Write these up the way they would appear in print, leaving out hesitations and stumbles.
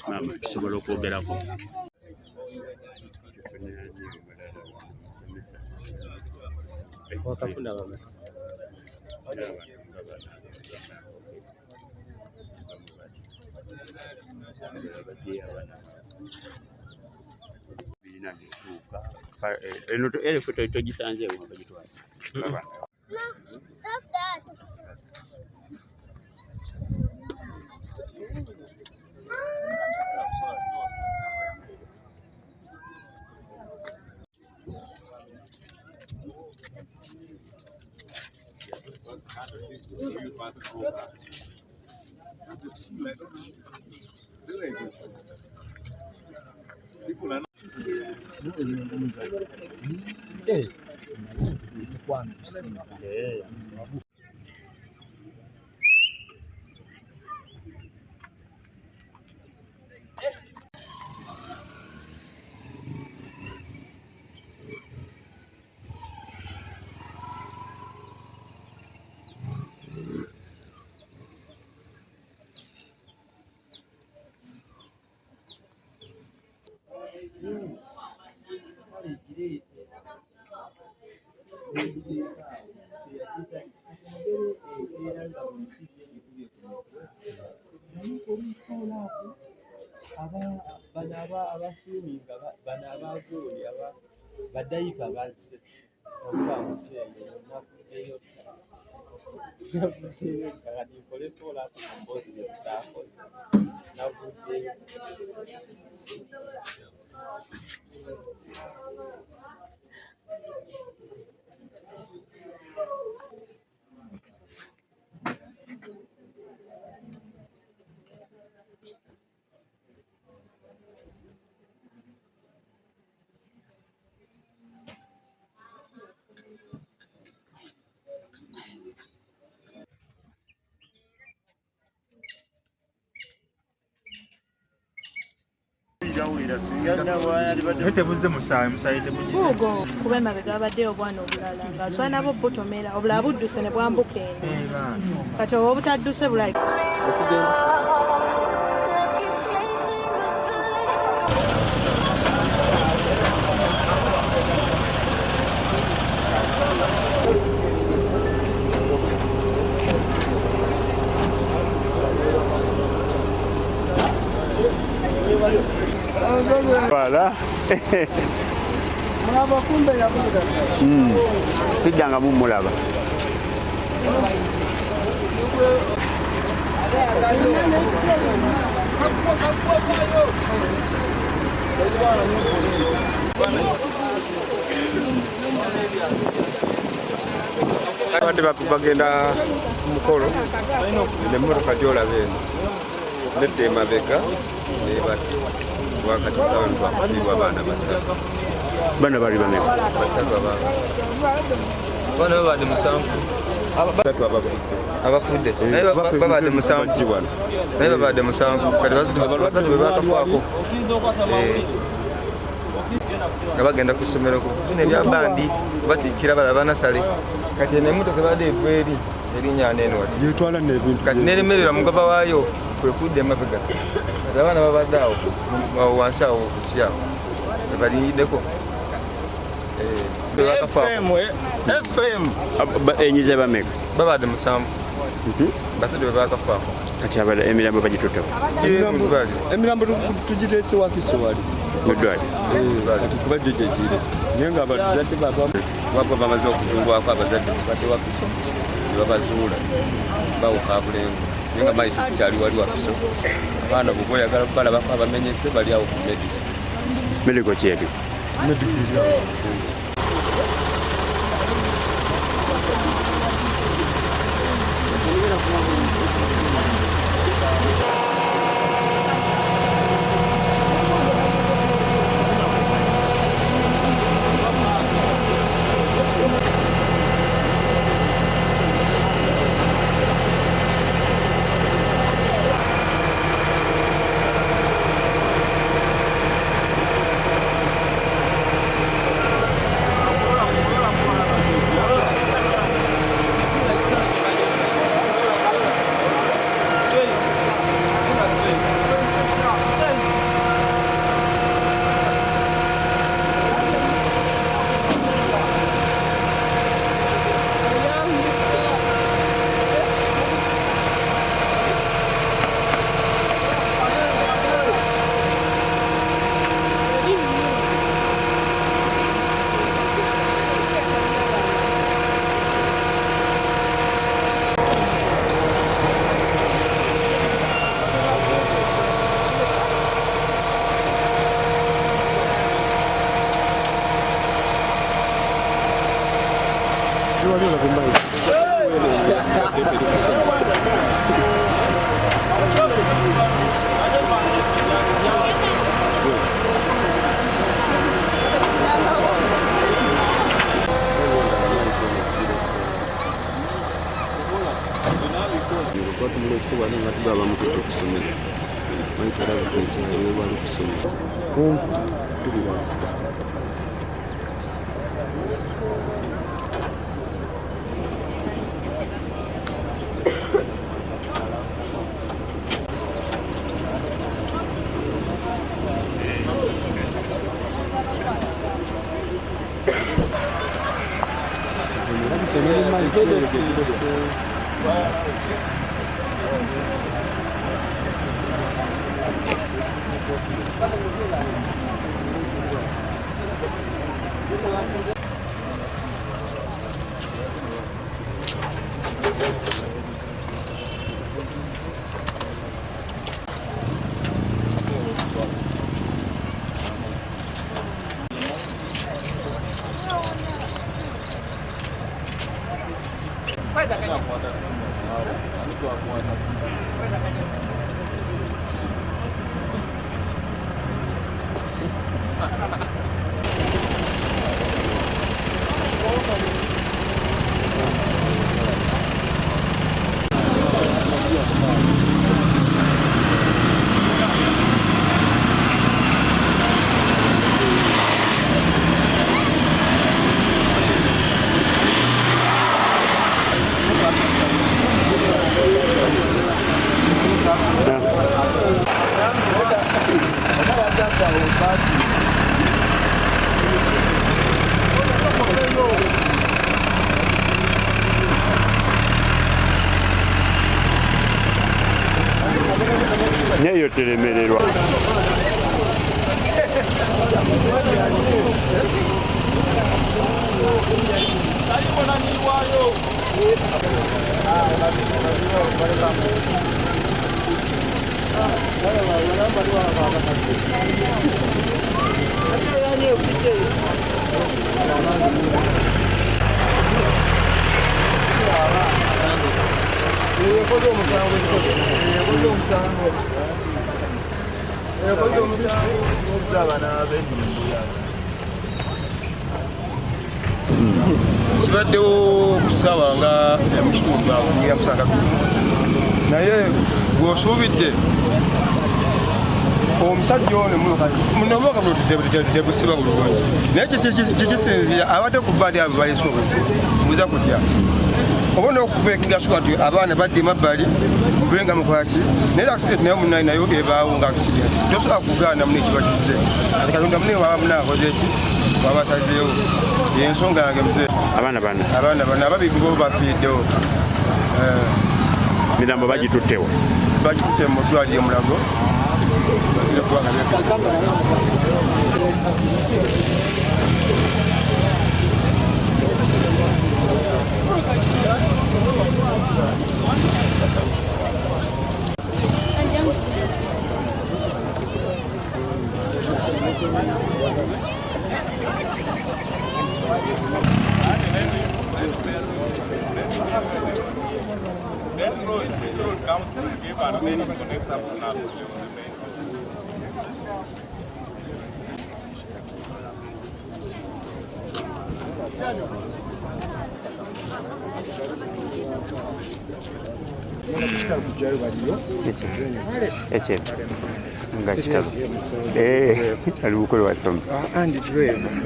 Mama tusobola okwogerako. Wakafuna bame. Eno togisanzeewo nga bagitwala. Badayifa bazze tebuze musayi tebugize Google kuba emabega abaddeyo obwana obulala ng'aswala nabo butomera obulala budduse ne bwambuka eno kati oba obutadduse bulayi Voilà. Mulaba kumbe yabuda. Sijjanga mumulaba. Abadde bagenda ku mukolo n'emmotoka gy'olaba eno nedda emabega nebati wakati sawa twakufiirwa abaana basatu. Bano bali bameka? Basatu abaana babadde musanvu. Basatu abafudde naye babadde musanvu naye babadde musanvu kati basatu be bakafaako nga bagenda ku ssomero kufuna ebyabandi batikkira bala banasale kati eno emmotoka ebadde eva eri erinnya neeno wati Yetwala n'ebintu. kati neremerera mugaba waayo kwe kudda emabega kati abaana babadde awo wansi awo kukyako ebaliyiddeko FM Enyize bameka? babadde musanvu basatu be bakafaako Kati abala emirambo bagitutteko? Emirambo tugiteese Wakiso wali. Muddwali? Kati kuba gyo gye giri. Naye nga abazadde waba bamaze okuzuulwako abazadde badde Wakiso ne babazuula bawuka Bulengo naye nga maiti zikyali wali Wakiso. Abaana bwe oyagala balabako abamenyese bali awo ku medi. Medical kyeri? Nyeyo telemererwa. Kibaddewo kusaba nga emukitundu akumira kusanga naye bw'osuubidde omusajja ono munomoka tebusiba bulungi naye kikisinzira abadde ku bbali abo balese obuzi buza kutya oba n'okubeekinga suka nti abaana badde emabbali mubenga mukwaki naye accident naye munayi nayo ebaawo nga accident tosobola kugaana muna ekiba kize ati katonda mune waba munaakoze ki wabasazeewo yensonga yange muzee Abaana bana ababiri bo bafiiddewo mirambo bagituttewo bagitutte mu ddwaliro Mulago Eche nga kitalo ali bukole wasomba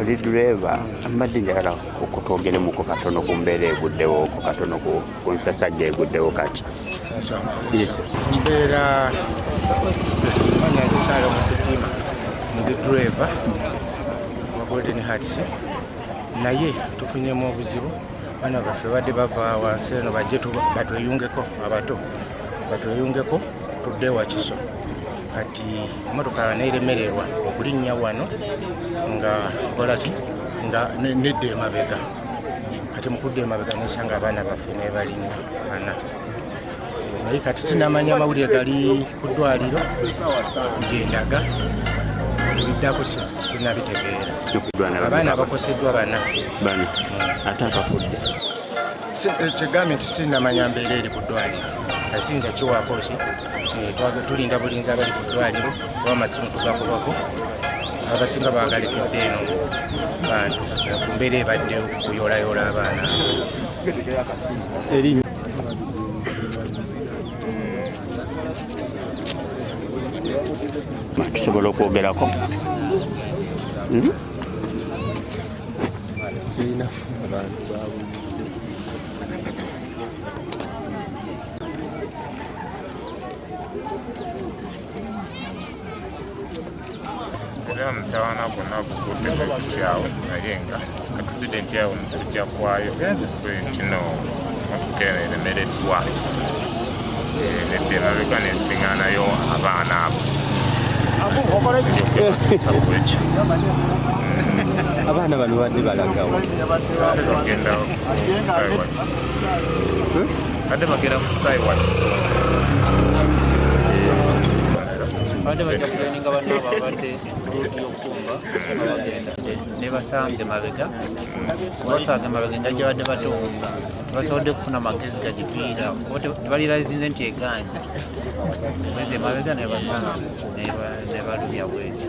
ali driver ambadde njagala okutwogeremuko katono ku mbeera eguddewo katono ku nsasajja eguddewo kati mbeera anyazisaala omusitima ndi driver wa Golden Hearts naye tufunyemu obuzibu bana baffe badde bava wansi eno bajje batweyungeko abato batweyungeko tudde Wakiso kati emotoka neeremererwa okulinnya wano nga kolaki nga nedda emabega kati mukudde emabega nesanga abaana baffe nebalinnya bana naye kati sinamanya mawulire gali ku ddwaliro gyendaga biddako sinabitegeera abaana bakoseddwa bana ate akafudde Kigambye nti sinamanya mbeera eri ku ddwaliro asinza kiwaako ki tulinda bulinzi abali ku ddwaliro kuba amasimu tugakubako abasinga bagalekedde eno bantu ku mbeera ebaddewo kuyoolayoola abaana tusobola okwogerako era mutawana bonna gugudde ekikyawo naye nga akisidenti yawo mukujja kwayo kino motoka eno eremereddwa edde emabega nesiŋŋaanayo abaana abo okwekyokyo abaana bano badde balagawo bagenda musaayi wa kiso badde bagenda mu musaayi wa kiso badde bajja kuleninga banna babadde luuti yokumba abagenda ne basange mabega basange mabega nga gye badde batonga basobodde kufuna amagezi gagipiira tebalirazinze nti eganye mwezi emabega ne basanga ne balumya bwetyo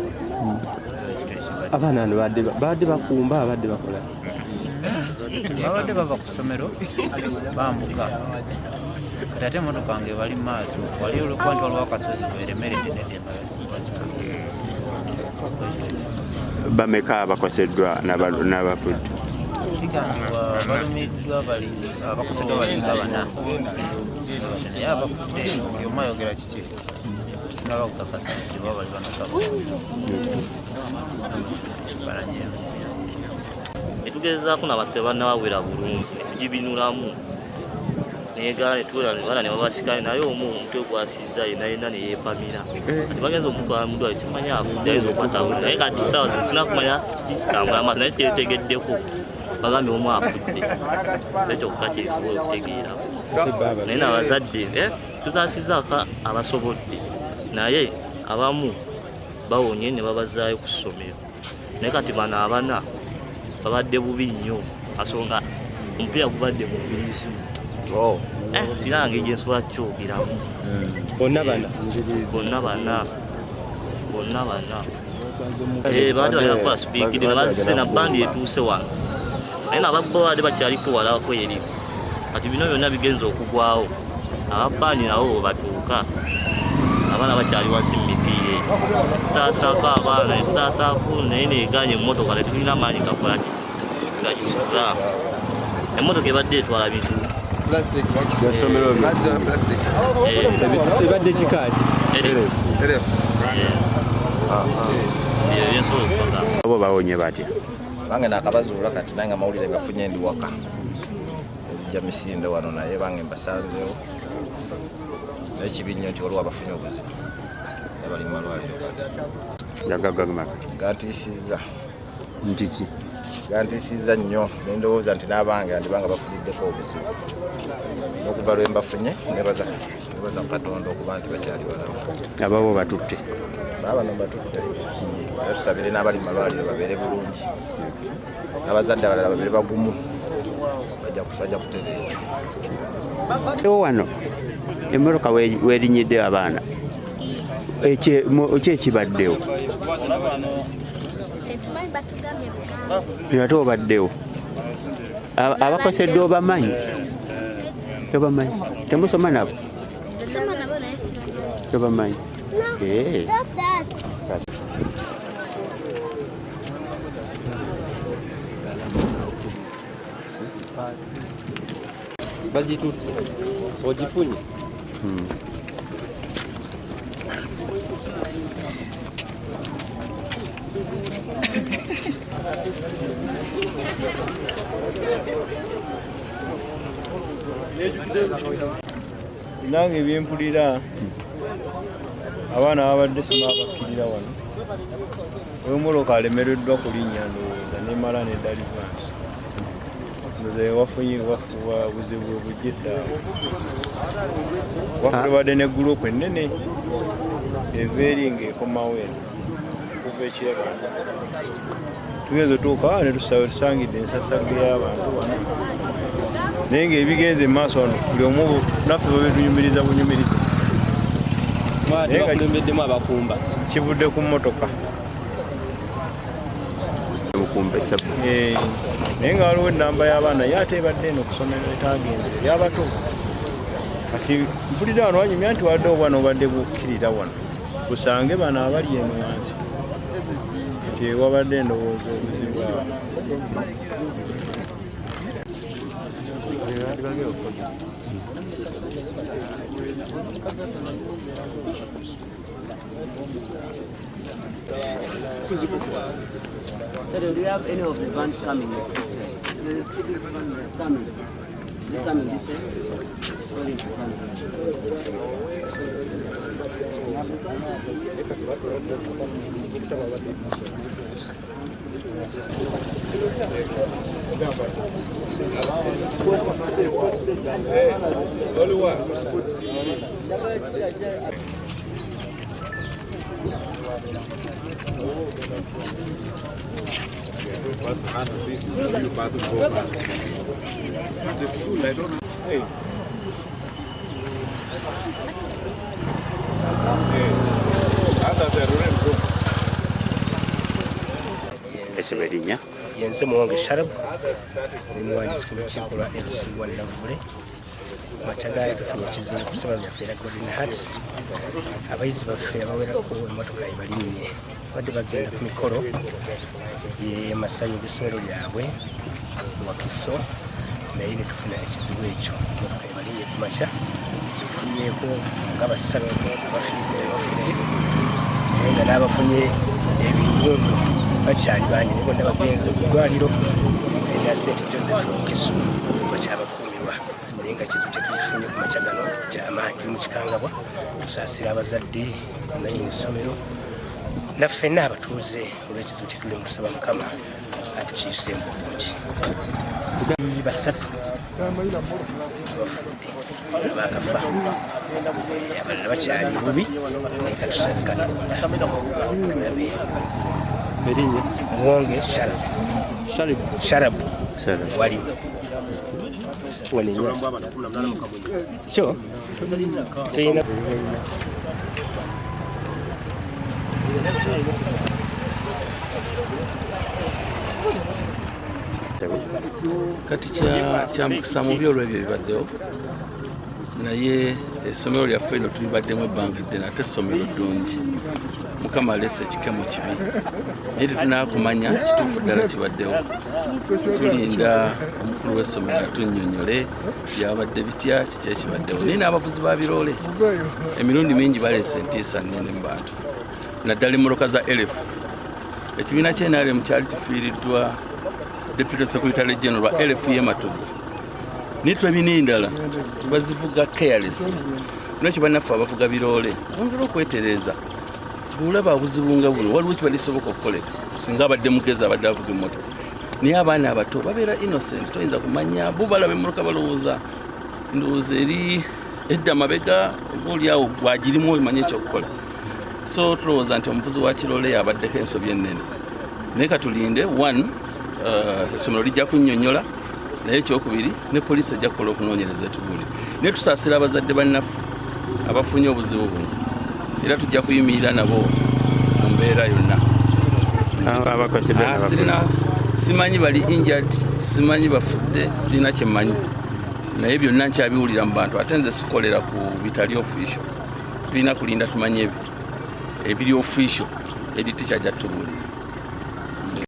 abaana bano badde bakumba abadde bakola babadde bava ku ssomero bambuka kati ate emotoka nga ebali mu maaso wali olwokuba nti waliwo akasozi weremeredde nedde basanga bameka abakoseddwa n'abafudde kigambibwa balumiddwa bali abakoseddwa balinga bana naye abafudde yomu ayogera kiki tunaba kukakasa nti baba bali banakabo netugezaako nabantu tebannawawera bulungi netugibinulamu negala netubana nebabasikayo naye omu omutwe gwasizza yenayena neyepamira kati bagenza omutwala mudwali kimanya afudde ayinza okukwatawulira naye kati sawa zisina kumanya kiki kitambula amaaso naye kyetegeddeko bagambye omu afudde ekyokka kyekisobola okutegeerako naye nabazadde tuzasizzaako abasobodde naye abamu bawonye ne babazaayo ku ssomero naye kati bano abana babadde bubi nnyo asonga omupiira gubadde mu mbiriisimu sinanga egyensobola kukyogeramu bonna bana badde balina kukola sipiikiri ne bazise na bandi etuuse wano naye nababba badde bakyaliko walabako eri kati bino byonna bigenza okugwawo ababandi nabo batuuka abaana bakyali wansi mu mipiira eyo tutasaako abaana netutasaako naye neganye emmotoka netulina amaanyi gakolaki gakisikula emmotoka ebadde etwala bintu ebadde kikaaki abo bawonye batya bange nakabazuula kati nange amawulire gafunye ndi waka ezijja misinde wano naye bange mbasanzeewo ekibinyo nti waliwo abafunye obuzibu abali mu malwaliro kati gantiisizza ntiki gantiisizza nnyo nendowooza nti n'abange andibanga bafuniddeko obuzibu n'okuva lwe mbafunye nebaza Katonda okuba nti bakyali balawo ababo batutte baabano batutte naye tusabire n'abali mu malwaliro babeere bulungi n'abazadde abalala babeere bagumu bajja kutereera wano emmotoka werinyidde abaana ekyekibaddewo ate obaddewo abakoseddwa obamanyi temusoma nabo tobamanyi bagitutte ogifunye nange ebyempulira abaana babadde simabakkirira wano wemoloka alemereddwa kulinnya ndowooza nemala nedalivansi ndoza wafunye wafuwa buzibu obujjeddaawo wakubadde ne gurupu ennene eva eri ngaekomawo eno kuva ekiraba tugeze otuuka ne tusangidde ensasagge y'abantu wano naye ng'ebigenze mu maaso wano buli omu naffe babetunyumiriza bunyumiriza bakulembeddemu abakumba kivudde ku mmotoka naye nga waliwo enamba y'abaana ye ate ebadde eno okusomero etagenze yabato kati mpulira wano wanyumya nti wadde obwana obadde bukkirira wano busange bano abali eno wansi nti wabadde endowooza obuzibu awo Do you have any of the vans coming? There's coming. They're coming this way. Yenze Muwonge Sharabu omuwandiisi ku lukiiko lwa LC Wannavule Machagaya tufunye ekizibu ku ssomero lyaffe era Golden Heart abayizi baffe abawerako emmotoka ebalinnye badde bagenda ku mikolo gy'emasanyu g'essomero lyabwe Wakiso naye ne tufuna ekizibu ekyo emmotoka ebalinnye ku makya tufunyeeko nga basatu bafiiridde bafudde naye nga n'abafunye ebingundu bakyali bangi ne bonna bagenze ku ddwaliro erya St Joseph Kisu bakyabakuumirwa naye nga kizibu kye tukifunye ku makya gano kyamaanyi tuli mu kikangabwa tusaasira abazadde nannyini ssomero naffenna abatuuze olw'ekizibu kye tuli mu tusaba Mukama atukiiseemu obungi basatu bafudde abakafa abalala bakyali bubi naye katusabe Katonda tulabe Muwonge Sharabu waliwo sure teyina kati kyamukisa mubi olw'ebyo ebibaddewo naye essomero lyaffe eno tulibaddemu ebbanga ddene ate essomero ddungi Mukama alese ekikemo kibi naye tetunakumanya kituufu ddala kibaddewo tulinda omukulu w'essomero atunnyonnyole byabadde bitya kiki ekibaddewo naye n'abavuzi ba biroole emirundi mingi baleese entiisa nnene mu bantu naddala emmoloka za elefu ekibiina ky'NRM kyali kifiiriddwa Deputy Secretary General wa elefu y'Ematugu nitwe ebini ndala bazivuga carelessly nakyo bannaffe abavuga biroole bongera okwetereeza bulaba obuzibu nga buno waliwo kibalisoboka okukoleka singa abadde mugezi abadde avuga emmotoka naye abaana abato babeera innocent toyinza kumanya bo balaba emmoloka balowooza ndowooza eri edda mabega obaoliawo gwagirimu omanye ekyokukola so tulowooza nti omuvuzi wa kiroole yabaddeko ensobi ennene naye katulinde one essomero lijja kunnyonnyola naye ekyokubiri ne poliisi ejja kukola okunoonyereza etubuli naye tusaasira abazadde bannaffe abafunye obuzibu buno era tujja kuyimirira nabo mu mbeera yonna simanyi bali injured simanyi bafudde sirina kyemmanyi naye byonna nkyabiwulira mu bantu ate nze sikolera ku bitali official tulina kulinda tumanye ebiri official editi kyajja tubulira